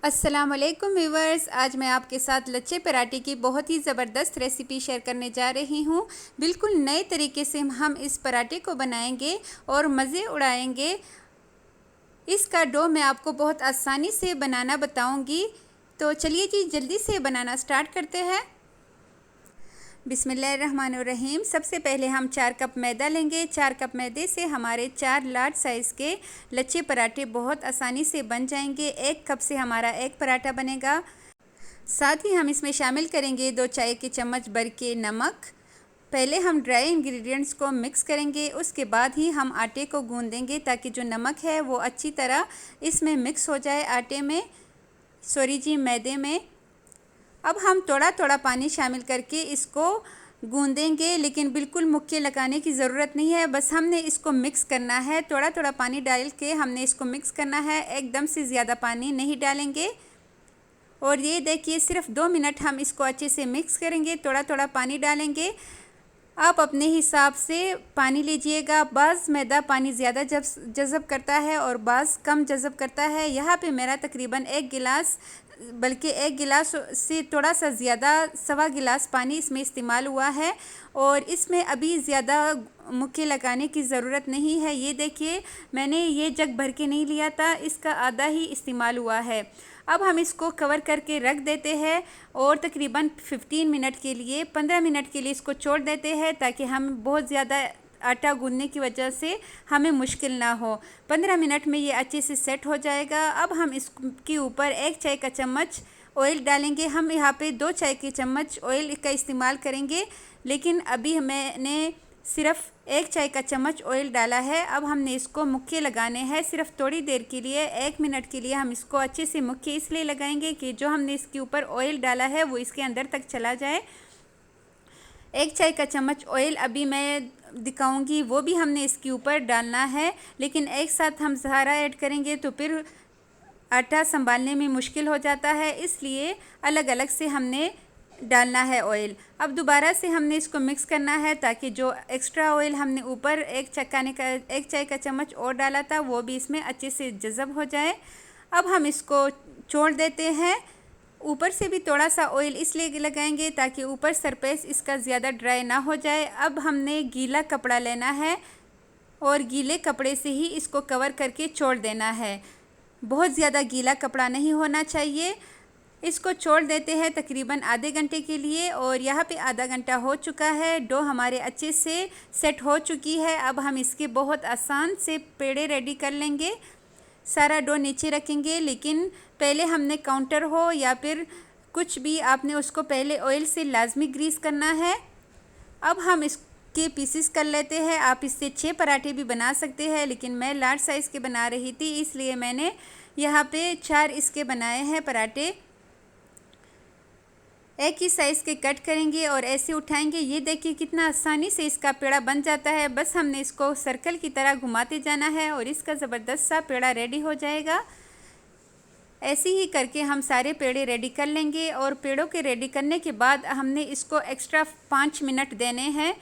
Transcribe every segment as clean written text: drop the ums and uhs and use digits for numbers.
अस्सलामुअलैकुम व्यूवर्स, आज मैं आपके साथ लच्छे पराठे की बहुत ही ज़बरदस्त रेसिपी शेयर करने जा रही हूँ। बिल्कुल नए तरीके से हम इस पराठे को बनाएंगे और मज़े उड़ाएंगे। इसका डो मैं आपको बहुत आसानी से बनाना बताऊँगी, तो चलिए जी जल्दी से बनाना स्टार्ट करते हैं। बिस्मिल्लाहिर्रहमानिर्रहीम। सबसे पहले हम 4 कप मैदा लेंगे। 4 कप मैदे से हमारे 4 लार्ज साइज़ के लच्छे पराठे बहुत आसानी से बन जाएंगे। 1 कप से हमारा एक पराठा बनेगा। साथ ही हम इसमें शामिल करेंगे 2 चाय के चम्मच भर के नमक। पहले हम ड्राई इंग्रेडिएंट्स को मिक्स करेंगे, उसके बाद ही हम आटे को गूंदेंगे ताकि जो नमक है वो अच्छी तरह इसमें मिक्स हो जाए आटे में, मैदे में। अब हम थोड़ा थोड़ा पानी शामिल करके इसको गूंदेंगे, लेकिन बिल्कुल मुक्के लगाने की ज़रूरत नहीं है, बस हमने इसको मिक्स करना है। थोड़ा थोड़ा पानी डाल के हमने इसको मिक्स करना है, एकदम से ज़्यादा पानी नहीं डालेंगे। और ये देखिए सिर्फ 2 मिनट हम इसको अच्छे से मिक्स करेंगे, थोड़ा थोड़ा पानी डालेंगे। आप अपने हिसाब से पानी लीजिएगा। बाज़ मैदा पानी ज़्यादा जज़ब करता है और बाज़ कम जज़ब करता है। यहाँ पे मेरा तकरीबन 1 गिलास, बल्कि 1 गिलास से थोड़ा सा ज़्यादा, 1.25 गिलास पानी इसमें इस्तेमाल हुआ है। और इसमें अभी ज़्यादा मुक्के लगाने की ज़रूरत नहीं है। ये देखिए मैंने ये जग भर के नहीं लिया था, इसका आधा ही इस्तेमाल हुआ है। अब हम इसको कवर करके रख देते हैं और तकरीबन 15 मिनट के लिए, 15 मिनट के लिए इसको छोड़ देते हैं, ताकि हम बहुत ज़्यादा आटा गूंदने की वजह से हमें मुश्किल ना हो। 15 मिनट में ये अच्छे से सेट हो जाएगा। अब हम इसके ऊपर 1 चाय का चम्मच ऑयल डालेंगे। हम यहाँ पे 2 चाय के चम्मच ऑयल का इस्तेमाल करेंगे, लेकिन अभी मैंने सिर्फ 1 चाय का चम्मच ऑयल डाला है। अब हमने इसको मुक्के लगाने हैं सिर्फ थोड़ी देर के लिए, 1 मिनट के लिए हम इसको अच्छे से मुक्के इसलिए लगाएंगे कि जो हमने इसके ऊपर ऑयल डाला है वो इसके अंदर तक चला जाए। 1 चाय का चम्मच ऑयल अभी मैं दिखाऊंगी, वो भी हमने इसके ऊपर डालना है, लेकिन एक साथ हम सारा ऐड करेंगे तो फिर आटा संभालने में मुश्किल हो जाता है, इसलिए अलग अलग से हमने डालना है ऑयल। अब दोबारा से हमने इसको मिक्स करना है ताकि जो एक्स्ट्रा ऑयल हमने ऊपर 1 चाय का चम्मच और डाला था वो भी इसमें अच्छे से जज़ब हो जाए। अब हम इसको छोड़ देते हैं। ऊपर से भी थोड़ा सा ऑयल इसलिए लगाएंगे ताकि ऊपर सरफेस इसका ज़्यादा ड्राई ना हो जाए। अब हमने गीला कपड़ा लेना है और गीले कपड़े से ही इसको कवर करके छोड़ देना है। बहुत ज़्यादा गीला कपड़ा नहीं होना चाहिए। इसको छोड़ देते हैं तकरीबन आधे घंटे के लिए, और यहाँ पे आधा घंटा हो चुका है। डो हमारे अच्छे से सेट हो चुकी है। अब हम इसके बहुत आसान से पेड़े रेडी कर लेंगे। सारा डो नीचे रखेंगे, लेकिन पहले हमने काउंटर हो या फिर कुछ भी, आपने उसको पहले ऑयल से लाजमी ग्रीस करना है। अब हम इसके पीसेस कर लेते हैं। आप इससे 6 पराठे भी बना सकते हैं, लेकिन मैं लार्ज साइज़ के बना रही थी, इसलिए मैंने यहाँ पे 4 इसके बनाए हैं पराठे। एक ही साइज़ के कट करेंगे और ऐसे उठाएंगे। ये देखिए कितना आसानी से इसका पेड़ा बन जाता है। बस हमने इसको सर्कल की तरह घुमाते जाना है और इसका ज़बरदस्त सा पेड़ा रेडी हो जाएगा। ऐसे ही करके हम सारे पेड़े रेडी कर लेंगे, और पेड़ों के रेडी करने के बाद हमने इसको एक्स्ट्रा 5 मिनट देने हैं।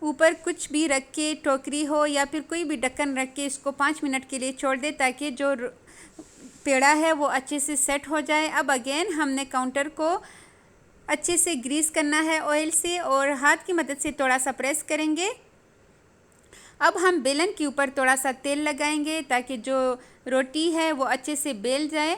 ऊपर कुछ भी रख के, टोकरी हो या फिर कोई भी ढक्कन रख के इसको 5 मिनट के लिए छोड़ दे, ताकि जो पेड़ा है वो अच्छे से सेट हो जाए। अब अगेन हमने काउंटर को अच्छे से ग्रीस करना है ऑयल से, और हाथ की मदद से थोड़ा सा प्रेस करेंगे। अब हम बेलन के ऊपर थोड़ा सा तेल लगाएंगे ताकि जो रोटी है वो अच्छे से बेल जाए।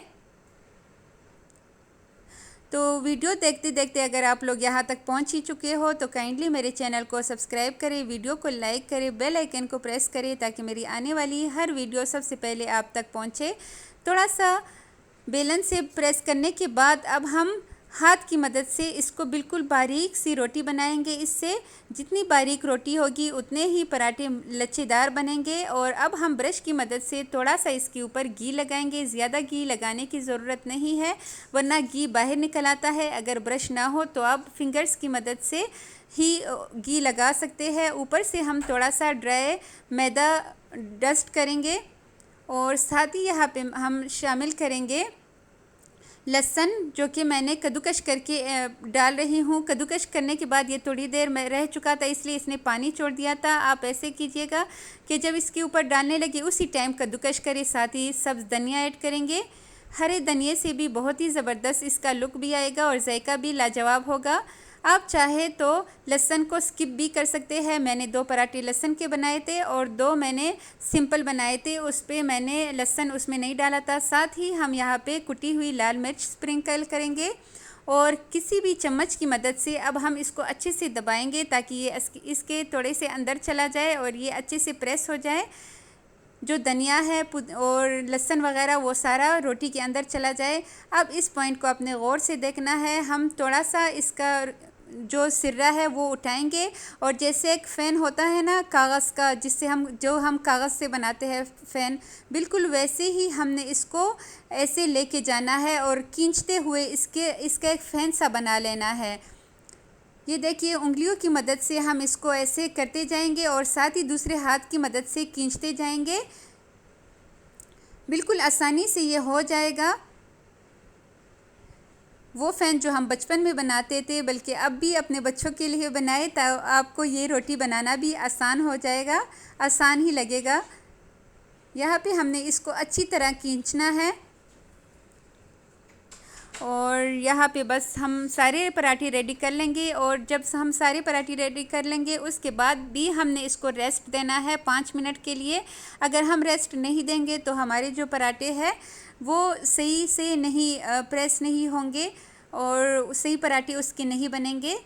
तो वीडियो देखते देखते अगर आप लोग यहाँ तक पहुँच ही चुके हो तो काइंडली मेरे चैनल को सब्सक्राइब करें, वीडियो को लाइक करें, बेल आइकन को प्रेस करें ताकि मेरी आने वाली हर वीडियो सबसे पहले आप तक पहुँचे। थोड़ा सा बेलन से प्रेस करने के बाद अब हम हाथ की मदद से इसको बिल्कुल बारीक सी रोटी बनाएंगे। इससे जितनी बारीक रोटी होगी उतने ही पराठे लच्छेदार बनेंगे। और अब हम ब्रश की मदद से थोड़ा सा इसके ऊपर घी लगाएंगे। ज़्यादा घी लगाने की ज़रूरत नहीं है, वरना घी बाहर निकल आता है। अगर ब्रश ना हो तो आप फिंगर्स की मदद से ही घी लगा सकते हैं। ऊपर से हम थोड़ा सा ड्राई मैदा डस्ट करेंगे, और साथ ही यहाँ पे हम शामिल करेंगे लहसुन, जो कि मैंने कद्दूकश करके डाल रही हूँ। कद्दूकश करने के बाद ये थोड़ी देर में रह चुका था, इसलिए इसने पानी छोड़ दिया था। आप ऐसे कीजिएगा कि जब इसके ऊपर डालने लगे उसी टाइम कद्दूकश करें। साथ ही सब्ज़ धनिया ऐड करेंगे। हरे धनिये से भी बहुत ही ज़बरदस्त इसका लुक भी आएगा और जायका भी लाजवाब होगा। आप चाहे तो लहसुन को स्किप भी कर सकते हैं। मैंने 2 पराठे लहसुन के बनाए थे और 2 मैंने सिंपल बनाए थे, उस पे मैंने लहसुन उसमें नहीं डाला था। साथ ही हम यहाँ पे कुटी हुई लाल मिर्च स्प्रिंकल करेंगे और किसी भी चम्मच की मदद से अब हम इसको अच्छे से दबाएंगे ताकि ये इसके थोड़े से अंदर चला जाए और ये अच्छे से प्रेस हो जाए। जो धनिया है और लहसुन वगैरह वो सारा रोटी के अंदर चला जाए। अब इस पॉइंट को अपने गौर से देखना है। हम थोड़ा सा इसका जो सिर्रा है वो उठाएंगे और जैसे एक फ़ैन होता है ना कागज़ का, जिससे हम कागज़ से बनाते हैं फ़ैन, बिल्कुल वैसे ही हमने इसको ऐसे लेके जाना है और खींचते हुए इसका एक फ़ैन सा बना लेना है। ये देखिए उंगलियों की मदद से हम इसको ऐसे करते जाएंगे और साथ ही दूसरे हाथ की मदद से खींचते जाएंगे। बिल्कुल आसानी से ये हो जाएगा। वो फ़ैन जो हम बचपन में बनाते थे, बल्कि अब भी अपने बच्चों के लिए बनाए तो आपको ये रोटी बनाना भी आसान हो जाएगा, आसान ही लगेगा। यहाँ पे हमने इसको अच्छी तरह खींचना है और यहाँ पे बस हम सारे पराठे रेडी कर लेंगे। और जब हम सारे पराठे रेडी कर लेंगे उसके बाद भी हमने इसको रेस्ट देना है 5 मिनट के लिए। अगर हम रेस्ट नहीं देंगे तो हमारे जो पराठे हैं वो सही से नहीं प्रेस नहीं होंगे और सही पराठे उसके नहीं बनेंगे।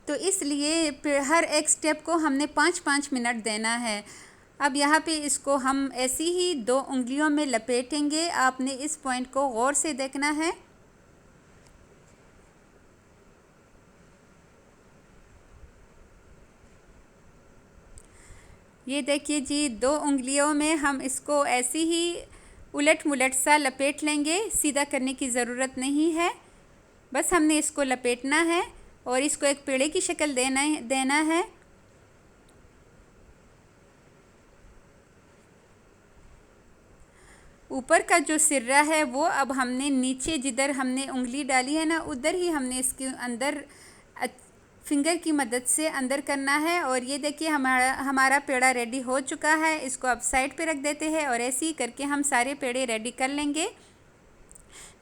तो इसलिए हर एक स्टेप को हमने 5-5 मिनट देना है। अब यहाँ पे इसको हम ऐसी ही 2 उंगलियों में लपेटेंगे। आपने इस पॉइंट को गौर से देखना है। ये देखिए जी, 2 उंगलियों में हम इसको ऐसे ही उलट मुलट सा लपेट लेंगे। सीधा करने की ज़रूरत नहीं है, बस हमने इसको लपेटना है और इसको एक पेड़े की शक्ल देना है। ऊपर का जो सिर्रा है वो अब हमने नीचे जिधर हमने उंगली डाली है ना, उधर ही हमने इसके अंदर फिंगर की मदद से अंदर करना है। और ये देखिए हमारा पेड़ा रेडी हो चुका है। इसको अब साइड पे रख देते हैं और ऐसे ही करके हम सारे पेड़े रेडी कर लेंगे।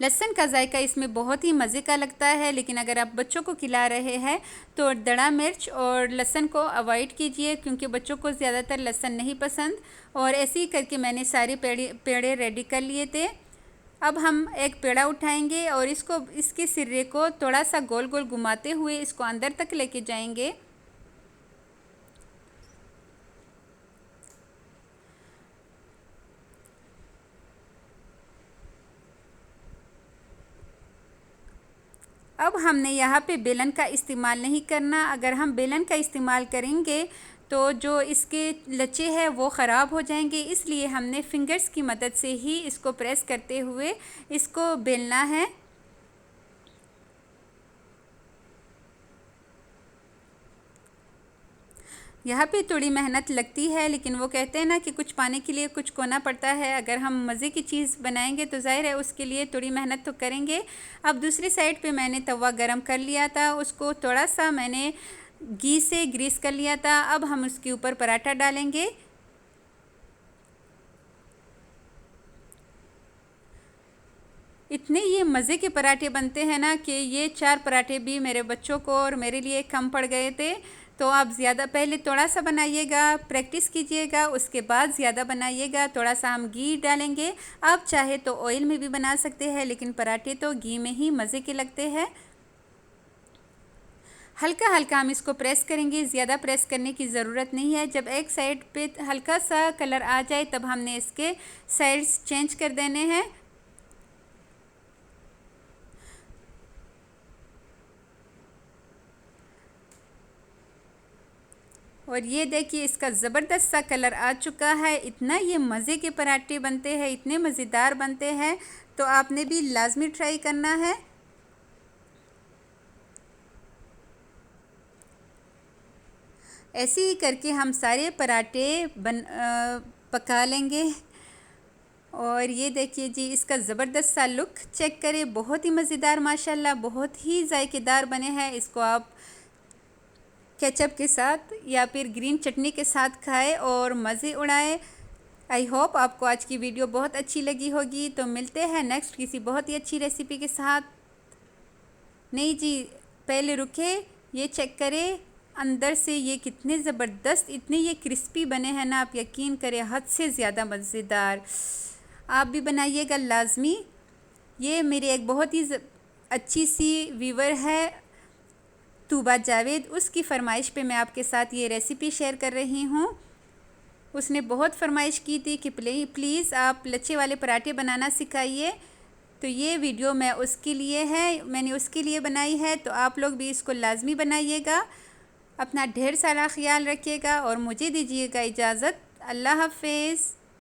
लहसुन का जायका इसमें बहुत ही मज़े का लगता है, लेकिन अगर आप बच्चों को खिला रहे हैं तो दड़ा मिर्च और लहसुन को अवॉइड कीजिए, क्योंकि बच्चों को ज़्यादातर लहसुन नहीं पसंद। और ऐसे ही करके मैंने सारे पेड़े रेडी कर लिए थे। अब हम एक पेड़ा उठाएंगे और इसके सिरे को थोड़ा सा गोल गोल घुमाते हुए इसको अंदर तक लेके जाएंगे। अब हमने यहाँ पे बेलन का इस्तेमाल नहीं करना। अगर हम बेलन का इस्तेमाल करेंगे तो जो इसके लचे हैं वो ख़राब हो जाएंगे, इसलिए हमने फिंगर्स की मदद से ही इसको प्रेस करते हुए इसको बेलना है। यहाँ पे थोड़ी मेहनत लगती है, लेकिन वो कहते हैं ना कि कुछ पाने के लिए कुछ खोना पड़ता है। अगर हम मज़े की चीज़ बनाएंगे तो ज़ाहिर है उसके लिए थोड़ी मेहनत तो करेंगे। अब दूसरी साइड पे मैंने तवा गरम कर लिया था, उसको थोड़ा सा मैंने घी से ग्रीस कर लिया था। अब हम उसके ऊपर पराठा डालेंगे। इतने ये मज़े के पराठे बनते हैं ना कि ये 4 पराठे भी मेरे बच्चों को और मेरे लिए कम पड़ गए थे। तो आप ज़्यादा पहले थोड़ा सा बनाइएगा, प्रैक्टिस कीजिएगा, उसके बाद ज़्यादा बनाइएगा। थोड़ा सा हम घी डालेंगे। आप चाहे तो ऑयल में भी बना सकते हैं, लेकिन पराठे तो घी में ही मज़े के लगते हैं। हल्का हल्का हम इसको प्रेस करेंगे, ज़्यादा प्रेस करने की ज़रूरत नहीं है। जब एक साइड पे हल्का सा कलर आ जाए तब हमने इसके साइड्स चेंज कर देने हैं। और ये देखिए इसका ज़बरदस्त सा कलर आ चुका है। इतना ये मज़े के पराठे बनते हैं, इतने मज़ेदार बनते हैं, तो आपने भी लाजमी ट्राई करना है। ऐसे ही करके हम सारे पराठे पका लेंगे। और ये देखिए जी, इसका ज़बरदस्त सा लुक चेक करें, बहुत ही मज़ेदार माशाल्लाह, बहुत ही जायकेदार बने हैं। इसको आप केचप के साथ या फिर ग्रीन चटनी के साथ खाएं और मज़े उड़ाएं। आई होप आपको आज की वीडियो बहुत अच्छी लगी होगी। तो मिलते हैं नेक्स्ट किसी बहुत ही अच्छी रेसिपी के साथ। नहीं जी, पहले रुके, ये चेक करें अंदर से ये कितने ज़बरदस्त, इतने ये क्रिस्पी बने हैं ना, आप यकीन करें हद से ज़्यादा मज़ेदार। आप भी बनाइएगा लाजमी। ये मेरी एक बहुत ही अच्छी सी व्यूवर है तूबा जावेद, उसकी फ़रमाइश पे मैं आपके साथ ये रेसिपी शेयर कर रही हूँ। उसने बहुत फरमाइश की थी कि प्लीज़ आप लच्छे वाले पराठे बनाना सिखाइए। तो ये वीडियो मैंने उसके लिए बनाई है। तो आप लोग भी इसको लाजमी बनाइएगा। अपना ढेर सारा ख्याल रखिएगा और मुझे दीजिएगा इजाज़त। अल्लाह हाफ़िज़।